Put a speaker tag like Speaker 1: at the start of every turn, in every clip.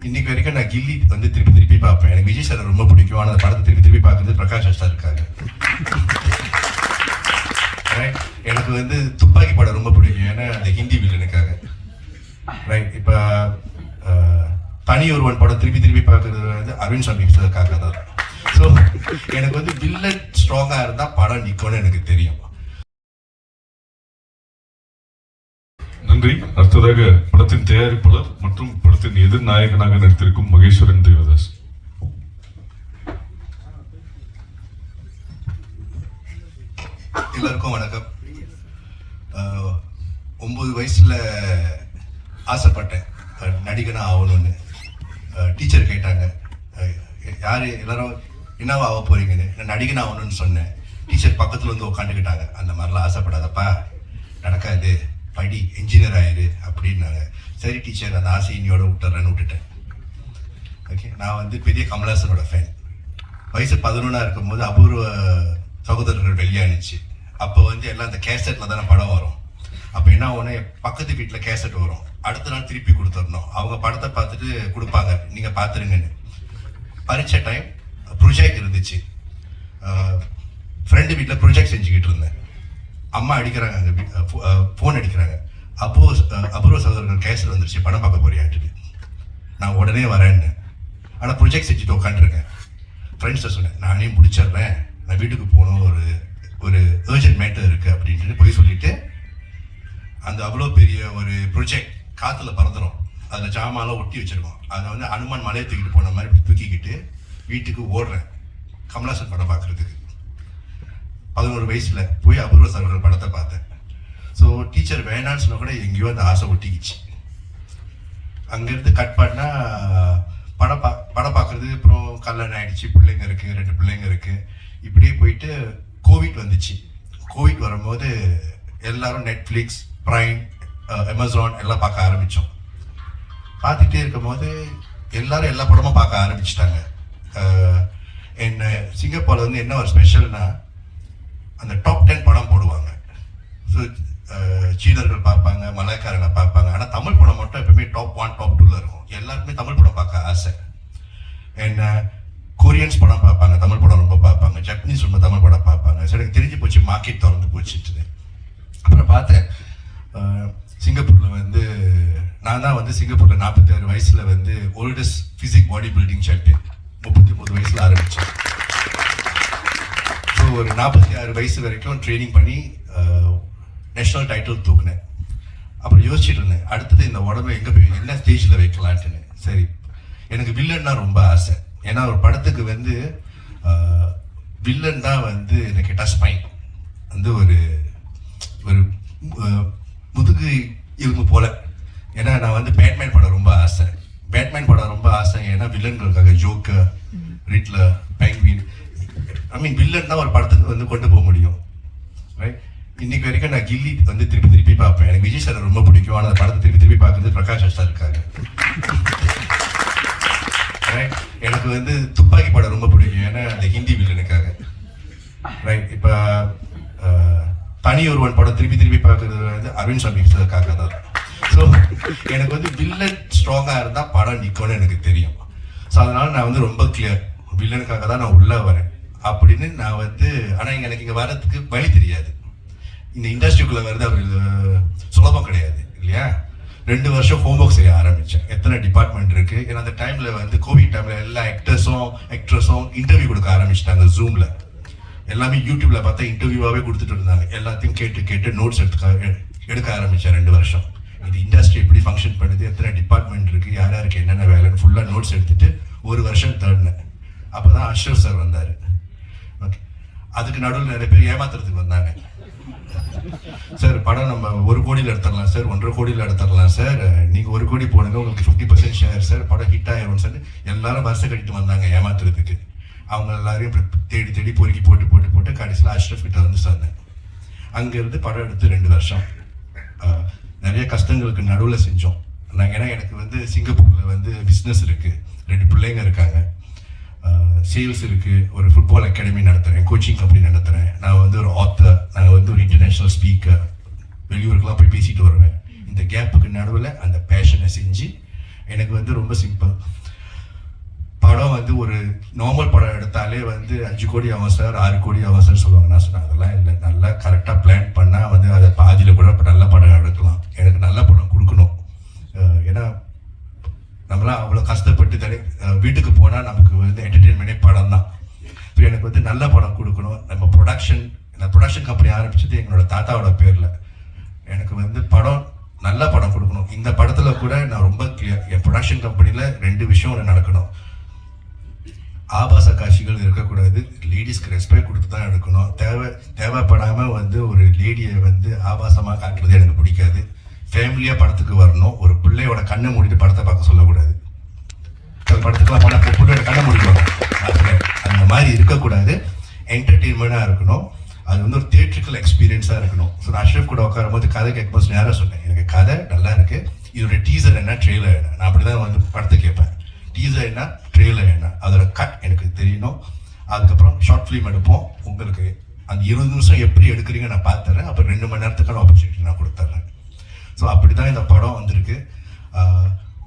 Speaker 1: இன்னைக்கு வரைக்கும் நான் கில்லி வந்து திருப்பி திருப்பி பார்ப்பேன். எனக்கு விஜய் சார் ரொம்ப பிடிக்கும். ஆனால் அந்த படத்தை திருப்பி திருப்பி பார்க்குறது பிரகாஷ் ராஜ் சார் இருக்காங்க. எனக்கு வந்து துப்பாக்கி படம் ரொம்ப பிடிக்கும், ஏன்னா அந்த ஹிந்தி வில்லனுக்காக. ரைட், இப்போ தனி ஒருவன் படம் திருப்பி திருப்பி பார்க்கறது வந்து அரவிந்த் சாமி சாருக்காக தான். ஸோ எனக்கு வந்து வில்லன் ஸ்ட்ராங்காக இருந்தால் படம் நிற்கும்னு எனக்கு தெரியும்.
Speaker 2: நன்றி. அடுத்ததாக படத்தின் தயாரிப்பாளர் மற்றும் படத்தின் எதிர்நாயகனாக நடித்திருக்கும் மகேஸ்வரன் தேவதாஸ்.
Speaker 1: எல்லாருக்கும் வணக்கம். 9 வயசுல ஆசைப்பட்டேன் நடிகனா ஆகணும்னு. டீச்சர் கேட்டாங்க, யாரு எல்லாரும் என்னவா ஆக போறீங்கன்னு. நான் நடிகனா ஆகணும்னு சொன்னேன். டீச்சர் பக்கத்துல வந்து உட்காந்துக்கிட்டாங்க, அந்த மாதிரிலாம் ஆசைப்படாதப்பா, நடக்காது, படி, என்ஜினியர் ஆயிரு அப்படின்னாங்க. சரி டீச்சர், அந்த ஆசை இனியோட விட்டுட்டேன். ஓகே, நான் வந்து பெரிய கமலஹாசனோட ஃபேன். வயசு 11 இருக்கும்போது அபூர்வ சகோதரர்கள் வெளியானுச்சு. அப்போ வந்து எல்லாம் அந்த கேசட்ல தானே படம் வரும். அப்போ என்ன ஆகும்னா, பக்கத்து வீட்டில் கேசட் வரும், அடுத்த நாள் திருப்பி கொடுத்துடணும். அவங்க படத்தை பார்த்துட்டு கொடுப்பாங்க, நீங்கள் பார்த்துருங்கன்னு. பரீட்சை டைம் ப்ரொஜெக்ட் இருந்துச்சு. ஃப்ரெண்டு வீட்டில் ப்ரொஜெக்ட் செஞ்சுக்கிட்டு இருந்தேன். அம்மா அடிக்கிறாங்க, அங்கே ஃபோன் அடிக்கிறாங்க. அபூர்வ சகோதரர்கள் கேசட் வந்துருச்சு, படம் பார்க்க போறியான்ட்டு. நான் உடனே வரேன்னு. ஆனால் ப்ரொஜெக்ட் செஞ்சுட்டு உட்காந்துருக்கேன். ஃப்ரெண்ட்ஸை சொன்னேன், நானே முடிச்சிடுறேன், நான் வீட்டுக்கு போகணும், ஒரு அர்ஜென்ட் மேட்டர் இருக்குது அப்படின்ட்டு போய் சொல்லிட்டு, அந்த அவ்வளோ பெரிய ஒரு ப்ரொஜெக்ட் காற்றுல பறந்துடும். அதில் ஜாமான்லாம் ஒட்டி வச்சுருக்கோம். அதை வந்து அனுமான் மலையை தூக்கிட்டு போன மாதிரி தூக்கிக்கிட்டு வீட்டுக்கு ஓடுறேன் கமலஹாசன் படம் பார்க்குறதுக்கு. 11 வயசில் போய் அபூர்வ சகோதரர்கள் படத்தை பார்த்தேன். ஸோ டீச்சர் வேணான்னு சொன்னால் கூட எங்கேயோ அந்த ஆசை ஒட்டிக்கிச்சு. அங்கேருந்து கட் பண்ணால் படம் பார்க்குறது. அப்புறம் கல்யாணம் ஆகிடுச்சு, பிள்ளைங்க இருக்குது, 2 பிள்ளைங்க இருக்குது. இப்படியே போயிட்டு கோவிட் வந்துச்சு. கோவிட் வரும்போது எல்லாரும் நெட்ஃப்ளிக்ஸ், ப்ரைம், அமேசான் எல்லாம் பார்க்க ஆரம்பித்தோம். பார்த்துட்டே இருக்கும் போது எல்லாரும் எல்லா படமும் பார்க்க ஆரம்பிச்சிட்டாங்க. என்ன சிங்கப்பூரில் வந்து என்ன ஒரு ஸ்பெஷல்னா, அந்த டாப் 10 படம் போடுவாங்க. ஸோ சீனர்கள் பார்ப்பாங்க, மலைக்காரங்க பார்ப்பாங்க. ஆனால் தமிழ் படம் மட்டும் எப்பவுமே டாப் 1 டாப் 2ல இருக்கும். எல்லாருக்குமே தமிழ் படம் பார்க்க ஆசை. என்ன கொரியன்ஸ் படம் பார்ப்பாங்க, தமிழ் படம் ரொம்ப பார்ப்பாங்க. ஜப்பனீஸ் ரொம்ப தமிழ் படம் பார்ப்பாங்க. சரி, எனக்கு தெரிஞ்சு போச்சு, மார்க்கெட் திறந்து போச்சுட்டு. அப்புறம் பார்த்தேன், சிங்கப்பூரில் வந்து நான் தான் வந்து சிங்கப்பூரில் 46 வயசில் வந்து oldest physique body building champion. 39 வயசில் ஆரம்பித்தேன். ஸோ ஒரு 46 வயசு வரைக்கும் ட்ரைனிங் பண்ணி நேஷ்னல் டைட்டில் தூக்குனேன். அப்புறம் யோசிச்சுட்டு இருந்தேன், அடுத்தது இந்த உடம்பை எங்கே போய் என்ன ஸ்டேஜில் வைக்கலான்ட்டுன்னு. சரி, எனக்கு வில்லன்னா ரொம்ப ஆசை. ஏன்னா ஒரு படத்துக்கு வந்து வில்லன் தான் வந்து எனக்கு கேட்டால் ஸ்பைன் வந்து ஒரு முதுகு எலும்பு போல. ஏன்னா நான் வந்து பேட்மேன் படம் ரொம்ப ஆசை. ஏன்னா வில்லன்களுக்காக ஜோக்கர், ரிட்லர், பெங்குயின், வில்லன் தான் ஒரு படத்துக்கு வந்து கொண்டு போக முடியும். ரைட், இன்னைக்கு வரைக்கும் நான் கில்லி வந்து திருப்பி திருப்பி பார்ப்பேன். எனக்கு விஜய் சார் ரொம்ப பிடிக்கும். ஆனால் அந்த படத்தை திருப்பி திருப்பி பார்க்குறது பிரகாஷ் ராஜ் சார் இருக்காங்க. ரைட், எனக்கு வந்து துப்பாக்கி படம் ரொம்ப பிடிக்கும், ஏன்னா அந்த ஹிந்தி வில்லனுக்காக. ரைட், இப்போ தனி ஒருவன் படம் திருப்பி திருப்பி பார்க்கறது வந்து அரவிந்த் சாமி சாருக்காக தான். ஸோ எனக்கு வந்து வில்லன் ஸ்ட்ராங்காக இருந்தால் படம் நிற்கும்னு எனக்கு தெரியும். ஸோ அதனால நான் வந்து ரொம்ப கிளியர், வில்லனுக்காக தான் நான் உள்ளே வரேன் அப்படின்னு நான் வந்து. ஆனால் எனக்கு இங்கே வர்றதுக்கு வழி தெரியாது. இந்த இண்டஸ்ட்ரிக்குள்ளே வர்றது அவர் சுலபம் கிடையாது இல்லையா. 2 வருஷம் ஹோம்ஒர்க் செய்ய ஆரம்பித்தேன். எத்தனை டிபார்ட்மெண்ட் இருக்குது. ஏன்னா அந்த டைமில் வந்து கோவிட் டைமில் எல்லா ஆக்ட்ரஸும் இன்டர்வியூ கொடுக்க ஆரம்பிச்சிட்டாங்க ஜூமில். எல்லாமே யூடியூப்ல பார்த்தா இன்டர்வியூவாகவே கொடுத்துட்டு இருந்தாங்க. எல்லாத்தையும் கேட்டு நோட்ஸ் எடுக்க ஆரம்பித்தேன் 2 வருஷம். இது இண்டஸ்ட்ரி எப்படி ஃபங்க்ஷன் பண்ணுது, எத்தனை டிபார்ட்மெண்ட் இருக்குது, யார் யாருக்கு என்னென்ன வேலைன்னு ஃபுல்லாக நோட்ஸ் எடுத்துட்டு 1 வருஷம் தேடினேன். அப்போ தான் அஷ்ரஃப் சார் வந்தார். ஓகே, அதுக்கு நடுவில் நிறைய பேர் ஏமாத்துறதுக்கு வந்தாங்க. சார் படம் நம்ம 1 கோடியில் எடுத்துடலாம் சார், 1.5 கோடியில் எடுத்துடலாம் சார், நீங்கள் 1 கோடி போடுங்க, உங்களுக்கு 50% ஷேர் சார், படம் ஹிட் ஆயிரும் சார். எல்லாரும் வருஷம் கட்டிட்டு வந்தாங்க ஏமாத்துறதுக்கு. அவங்க எல்லாரையும் தேடி பொறுக்கி போட்டு கடைசியில் அஷ்ரஃப் கிட்ட வந்து சொன்னேன். அங்கேருந்து படம் எடுத்து 2 வருஷம் நிறைய கஷ்டங்களுக்கு நடுவில் செஞ்சோம். ஏன்னா எனக்கு வந்து சிங்கப்பூரில் வந்து பிஸ்னஸ் இருக்குது, 2 பிள்ளைங்க இருக்காங்க, சேல்ஸ் இருக்குது, ஒரு ஃபுட்பால் அகாடமி நடத்துகிறேன், கோச்சிங் கம்பெனி நடத்துகிறேன், நான் வந்து ஒரு ஆத்தர், நான் வந்து ஒரு இன்டர்நேஷ்னல் ஸ்பீக்கர், வெளியூருக்கெல்லாம் போய் பேசிட்டு வருவேன். இந்த கேப்புக்கு நடுவில் அந்த பேஷனை செஞ்சு எனக்கு வந்து ரொம்ப சிம்பிள். நார்மல் படம் எடுத்தாலே வந்து 5 கோடி ஆகும் சார் 6 கோடி ஆகும் சார் சொல்லுவாங்க. நான் சொன்னேன் அதெல்லாம் இல்லை, நல்லா கரெக்டாக பிளான் பண்ணால் வந்து அதை பாதியில் கூட இப்போ நல்ல படம் எடுக்கலாம். எனக்கு நல்ல படம் கொடுக்கணும். ஏன்னா நம்மளாம் அவ்வளோ கஷ்டப்பட்டு வீட்டுக்கு போனால் நமக்கு வந்து என்டர்டெயின்மெண்ட்டே படம் தான். இப்போ எனக்கு வந்து நல்ல படம் கொடுக்கணும். நம்ம இந்த ப்ரொடக்ஷன் கம்பெனி ஆரம்பிச்சது எங்களோட தாத்தாவோட பேரில். எனக்கு வந்து நல்ல படம் கொடுக்கணும். இந்த படத்தில் கூட நான் ரொம்ப கிளியர், என் ப்ரொடக்ஷன் கம்பெனியில் 2 விஷயம் ஒன்று நடக்கணும். ஆபாச காட்சிகள் இருக்கக்கூடாது, லேடிஸ்க்கு ரெஸ்பெக்ட் கொடுத்து தான் எடுக்கணும். தேவைப்படாமல் வந்து ஒரு லேடியை வந்து ஆபாசமாக காட்டுறது எனக்கு பிடிக்காது. ஃபேமிலியாக படத்துக்கு வரணும். ஒரு பிள்ளையோட கண்ணை மூடிட்டு படத்தை பார்க்க சொல்லக்கூடாது. சில படத்துக்குலாம் போனால் பிள்ளையோட கண்ணை மூடிக்குவாங்க. அந்த மாதிரி இருக்கக்கூடாது. என்டர்டெயின்மெண்ட்டாக இருக்கணும். அது வந்து ஒரு தியேட்ரிக்கல் எக்ஸ்பீரியன்ஸாக இருக்கணும். ஸோ நான் அஷ்ரஃப் கூட உட்காரும்போது கதை கேட்கும்போது நேராக சொன்னேன், எனக்கு கதை நல்லா இருக்குது, இதோட டீசர் என்ன, ட்ரெய்லர் என்ன. நான் அப்படி தான் வந்து படத்தை கேட்பேன். டீசர் என்ன, ட்ரெய்லர் என்ன, அதோட கட் எனக்கு தெரியணும். அதுக்கப்புறம் ஷார்ட் ஃபிலிம் எடுப்போம். உங்களுக்கு அந்த 20 நிமிஷம் எப்படி எடுக்கிறீங்க நான் பார்த்துறேன். அப்புறம் 2 மணி நேரத்துக்கான ஆப்பர்ச்சுனிட்டி நான் கொடுத்துட்றேன். ஸோ அப்படி தான் இந்த படம் வந்திருக்கு.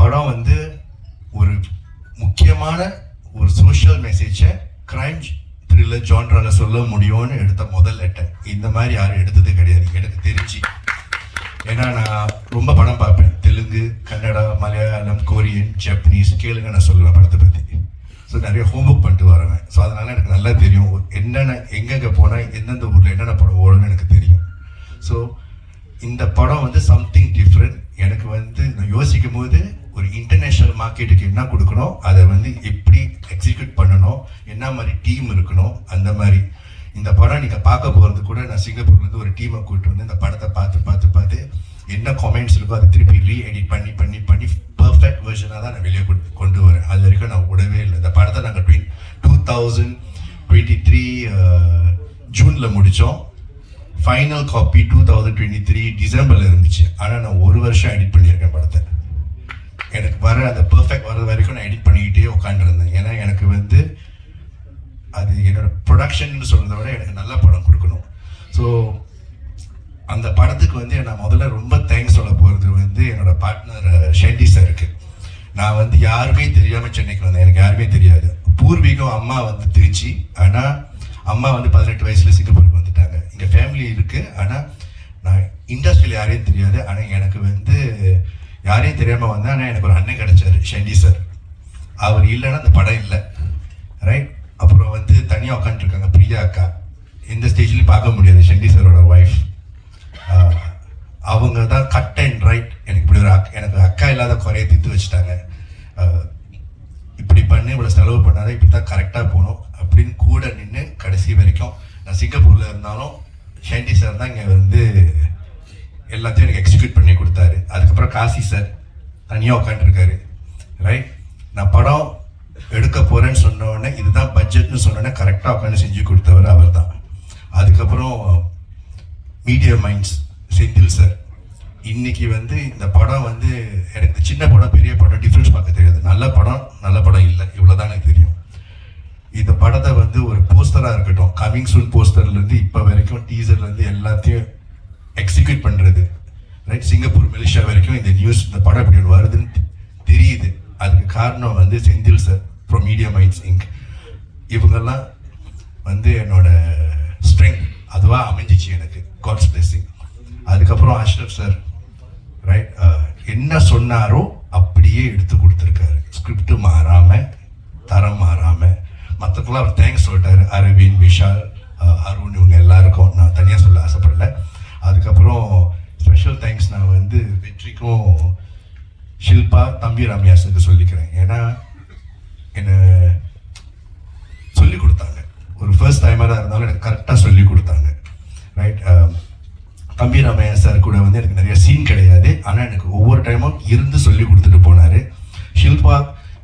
Speaker 1: படம் வந்து ஒரு முக்கியமான ஒரு சோஷியல் மெசேஜை கிரைம் த்ரில்லர் ஜான்ரால சொல்ல முடியும்னு எடுத்த முதல் லெட்டர். இந்த மாதிரி யாரும் எடுத்தது கிடையாது எனக்கு தெரிஞ்சு. ஏன்னா நான் ரொம்ப படம் பார்ப்பேன், தெலுங்கு, கன்னடா, மலையாளம், கொரியன், ஜப்பனீஸ், கேளுங்க நான் சொல்லுவேன் படத்தை பற்றி. ஸோ நிறைய ஹோம்ஒர்க் பண்ணிட்டு வருவேன். ஸோ அதனால எனக்கு நல்லா தெரியும் என்னென்ன எங்கெங்கே போனால் எந்தெந்த ஊரில் என்னென்ன படம் ஓடுன்னு எனக்கு தெரியும். ஸோ இந்த படம் வந்து சம்திங் டிஃப்ரெண்ட். எனக்கு வந்து நான் யோசிக்கும் போது ஒரு இன்டர்நேஷ்னல் மார்க்கெட்டுக்கு என்ன கொடுக்கணும், அதை வந்து எப்படி எக்ஸிக்யூட் பண்ணணும், என்ன மாதிரி டீம் இருக்கணும், அந்த மாதிரி. இந்த படம் நீங்கள் பார்க்க போகிறது கூட நான் சிங்கப்பூர்லேருந்து ஒரு டீமை கூப்பிட்டு வந்து இந்த படத்தை பார்த்து என்ன கமெண்ட்ஸ் இருக்கோ அதை திருப்பி ரீஎடிட் பண்ணி பர்ஃபெக்ட் வெர்ஷனாக தான் நான் வெளியே கொண்டு வரேன். அது வரைக்கும் நான் விடவே இல்லை. இந்த படத்தை நாங்கள் 2023 ஜூனில் முடித்தோம். ஃபைனல் காப்பி 2023 டிசம்பரில் இருந்துச்சு. ஆனால் நான் 1 வருஷம் எடிட் பண்ணியிருக்கேன் படத்தை. எனக்கு அந்த பர்ஃபெக்ட் வர வரைக்கும் நான் எடிட் பண்ணிக்கிட்டே உட்காந்துருந்தேன். ஏன்னா எனக்கு வந்து அது என்னோட ப்ரொடக்ஷன் சொல்கிறத விட எனக்கு நல்ல படம் கொடுக்கணும். ஸோ அந்த படத்துக்கு வந்து நான் முதல்ல ரொம்ப தேங்க்ஸ் சொல்ல போகிறது வந்து என்னோட பார்ட்னர் ஷெட்டி சாருக்கு. நான் வந்து யாருமே தெரியாமல் சென்னைக்கு வந்தேன். எனக்கு யாருமே தெரியாது. பூர்வீகம் அம்மா வந்து திருச்சி. ஆனால் அம்மா வந்து 18 வயசில் சிங்கப்பூருக்கு வந்துட்டாங்க. இங்கே ஃபேமிலி இருக்குது. ஆனால் நான் இண்டஸ்ட்ரியில் யாரையும் தெரியாது. ஆனால் எனக்கு வந்து யாரையும் தெரியாமல் வந்தேன். ஆனால் எனக்கு ஒரு அண்ணன் கிடைச்சாரு, ஷெண்டி சார். அவர் இல்லைன்னா அந்த படம் இல்லை, ரைட். அப்புறம் வந்து தனியாக உட்காந்துருக்காங்க பிரியா அக்கா. எந்த ஸ்டேஜ்லையும் பார்க்க முடியாது, ஷெண்டி சாரோட ஒய்ஃப். அவங்க தான் கட் அண்ட் ரைட். எனக்கு இப்படி எனக்கு அக்கா இல்லாத குறைய தீர்த்து வச்சுட்டாங்க. இப்படி பண்ணி இவ்வளோ செலவு பண்ணாத, இப்படி தான் கரெக்டாக போகணும் அப்படின்னு கூட நின்று கடைசி வரைக்கும். நான் சிங்கப்பூரில் இருந்தாலும் ஷெண்டி சார் தான் இங்கே வந்து எல்லாத்தையும் எனக்கு எக்ஸிக்யூட் பண்ணி கொடுத்தாரு. அதுக்கப்புறம் காசி சார் தனியாக உட்காந்துருக்காரு, ரைட். நான் படம் எடுக்க போகிறேன்னு சொன்னோடனே, இதுதான் பட்ஜெட்னு சொன்னோடனே கரெக்டாக உட்காந்து செஞ்சு கொடுத்தவர் அவர் தான். அதுக்கப்புறம் மீடியா மைண்ட்ஸ் செந்தில் சார். இன்னைக்கு வந்து இந்த படம் வந்து எனக்கு சின்ன படம் பெரிய படம் டிஃப்ரென்ஸ் பார்க்க தெரியாது. நல்ல படம் இல்லை, இவ்வளோதான் எனக்கு தெரியும். இந்த படத்தை வந்து ஒரு போஸ்டராக இருக்கட்டும், கமிங் சூன் போஸ்டர்லேருந்து இப்போ வரைக்கும் டீசர்லேருந்து எல்லாத்தையும் எக்ஸிக்யூட் பண்ணுறது, ரைட். சிங்கப்பூர் மலேசியா வரைக்கும் இந்த நியூஸ், இந்த படம் இப்படி வருதுன்னு தெரியுது. அதுக்கு காரணம் வந்து Senthil sir from media minds ink. இவங்கெல்லாம் வந்து என்னோட ஸ்ட்ரென்த் அதுவாக அமைஞ்சிச்சு எனக்கு, காட்ஸ் பிளெஸிங். அதுக்கப்புறம் அஷ்ரஃப் சார், ரைட். என்ன சொன்னாரோ அப்படியே எடுத்து கொடுத்துருக்காரு. ஸ்கிரிப்ட் மாறாமல், தரம் மாறாமல். மற்றவங்களாம் அவர் தேங்க்ஸ் சொல்லிட்டாரு. அரவிந்த், விஷால், அருண், இவங்க எல்லாருக்கும் நான் தனியாக சொல்ல ஆசைப்படல. அதுக்கப்புறம் ஸ்பெஷல் தேங்க்ஸ் நான் வந்து வெற்றிக்கும் ஷில்பா, தம்பி ரம்யாஸுக்கு சொல்லிக்கிறேன். ஏன்னா என்னை சொல்லி கொடுத்தாங்க. ஒரு ஃபர்ஸ்ட் டைமராக இருந்தாலும் எனக்கு கரெக்டாக சொல்லி கொடுத்தாங்க, ரைட். தம்பி ரம்யா சார் கூட வந்து எனக்கு நிறைய சீன் கிடையாது. ஆனால் எனக்கு ஒவ்வொரு டைமும் இருந்து சொல்லி கொடுத்துட்டு போனார். ஷில்பா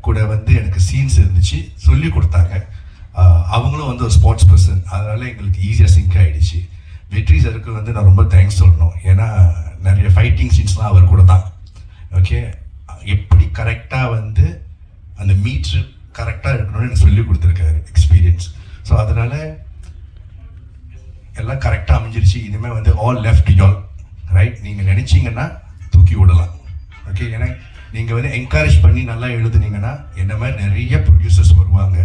Speaker 1: கூட வந்து எனக்கு சீன்ஸ் இருந்துச்சு, சொல்லி கொடுத்தாங்க. அவங்களும் வந்து ஒரு ஸ்போர்ட்ஸ் பர்சன், அதனால் எங்களுக்கு ஈஸியாக சிங்க் ஆகிடுச்சு. வெற்றி சாருக்கு வந்து நான் ரொம்ப தேங்க்ஸ் சொல்லணும். ஏன்னா நிறைய ஃபைட்டிங் சீன்ஸ்லாம் அவர் கூட தான். ஓகே, எப்படி கரெக்டாக வந்து அந்த மீட்ரு கரெக்டாக இருக்கணும்னு எனக்கு சொல்லி கொடுத்துருக்காரு, எக்ஸ்பீரியன்ஸ். ஸோ அதனால் எல்லாம் கரெக்டாக அமைஞ்சிருச்சு. இனிமேல் வந்து ஆல் லெஃப்ட் யால், ரைட். நீங்கள் நினச்சிங்கன்னா தூக்கி விடலாம், ஓகே. ஏன்னா நீங்கள் வந்து என்கரேஜ் பண்ணி நல்லா எழுதுனீங்கன்னா என்ன மாதிரி நிறைய ப்ரொடியூசர்ஸ் வருவாங்க.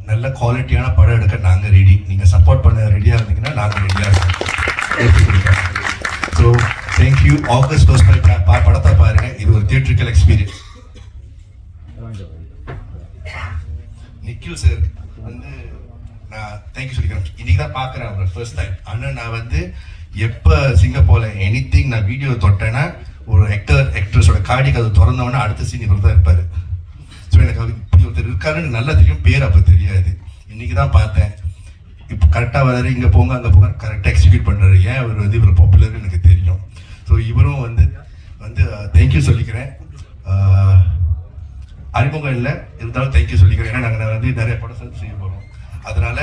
Speaker 1: நல்ல குவாலிட்டியான படம் எடுக்க நாங்கள் ரெடி. நீங்கள் சப்போர்ட் பண்ண ரெடியாக இருந்தீங்கன்னா நாங்கள் ரெடியாக இருக்கோம். So thank you. ஆகஸ்ட் ஃபர்ஸ்ட் படத்தை பாருங்கள். இது ஒரு தியேட்ரிக்கல் எக்ஸ்பீரியன்ஸ். நிக்கில் சார் வந்து நான் தேங்க்யூ சொல்லிக்கிறேன். இன்னைக்கு தான் பார்க்குறேன் அவரை ஃபர்ஸ்ட் டைம். ஆனால் நான் வந்து எப்போ சிங்கப்பூரில் எனிதிங் நான் வீடியோ தொட்டேன்னா ஒரு ஆக்ட்ரஸோட கார்டிக்கு அது திறந்தவொடனே அடுத்த சீன் இவர் தான் இருப்பார். ஸோ எனக்கு அது இப்படி ஒருத்தர் இருக்காருன்னு நல்லா தெரியும், பேர் அப்போ தெரியாது. இன்னைக்கு தான் பார்த்தேன். இப்போ கரெக்டாக வராரு, இங்கே போங்க அங்கே போங்க கரெக்டாக எக்ஸிக்யூட் பண்ணுறாரு. ஏன் அவர் வந்து இவர் பாப்புலர்னு எனக்கு தெரியும். ஸோ இவரும் வந்து தேங்க்யூ சொல்லிக்கிறேன். அறிமுகம் இல்லை இருந்தாலும் தேங்க்யூ சொல்லிக்கிறேன். ஏன்னா நாங்கள் வந்து நிறைய படம் சேர்த்து செய்ய போகிறோம். அதனால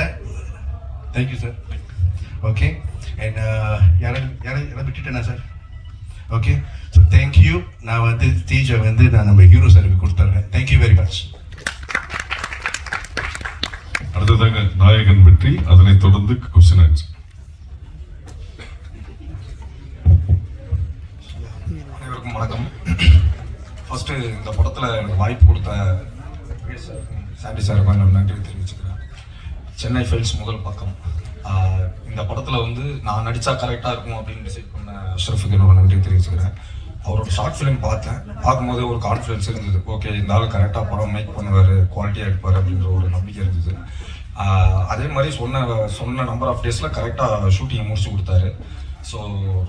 Speaker 1: தேங்க்யூ சார். ஓகே. அண்ட் யாரை விட்டுட்டேனா சார்? ஓகே. So thank you. நான் வந்து ஸ்டேஜை வந்து நான் நம்ம ஹீரோ சாருக்கு கொடுத்துட்றேன். Thank you very much.
Speaker 2: அடுத்ததாக நாயகன் வெற்றி, அதனைத் தொடர்ந்து கொஸ்டின் ஆன்சர்.
Speaker 3: அனைவருக்கும் வணக்கம். ஃபர்ஸ்ட் இந்த படத்தில் எனக்கு வாய்ப்பு கொடுத்த சாண்டி சாருக்கு என்னோட நன்றி தெரிவிச்சுக்கிறேன். சென்னை ஃபைல்ஸ் முதல் பக்கம். இந்த படத்தில் வந்து நான் நடித்தா கரெக்டாக இருக்கும் அப்படின்னு டிசைட் பண்ண அஷ்ரஃபுக்கு என்னோட நன்றி தெரிவிச்சுக்கிறேன். அவரோட ஷார்ட் ஃபிலிம் பார்த்தேன். பார்க்கும்போது ஒரு கான்ஃபிடன்ஸ் இருந்தது. ஓகே, இந்த ஆள் கரெக்டாக படம் மேக் பண்ணுவார், குவாலிட்டியாக எடுப்பார் அப்படின்ற ஒரு நம்பிக்கை இருந்தது. அதே மாதிரி சொன்ன நம்பர் ஆஃப் டேஸில் கரெக்டாக ஷூட்டிங்கை முடிச்சு கொடுத்தாரு. ஸோ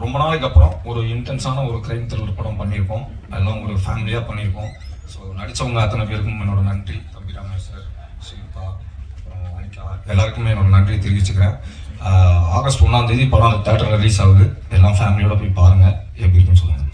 Speaker 3: ரொம்ப நாளைக்கு அப்புறம் ஒரு இன்டென்ஸான ஒரு கிரைம் த்ரில்லர் படம் பண்ணியிருக்கோம். அதெல்லாம் ஒரு ஃபேமிலியாக பண்ணியிருக்கோம். ஸோ நடித்தவங்க அத்தனை பேருக்கும் என்னோட நன்றி. தம்பி ரமேஷ் சார், ஷில்பா, அனிகா எல்லாருக்குமே என்னோட நன்றி தெரிவிச்சுக்கிறேன். ஆகஸ்ட் 1ஆம் தேதி படம் தேட்டரில் ரிலீஸ் ஆகுது. எல்லாம் ஃபேமிலியோட போய் பாருங்கள். எப்படி இருக்குன்னு சொல்லுங்கள்.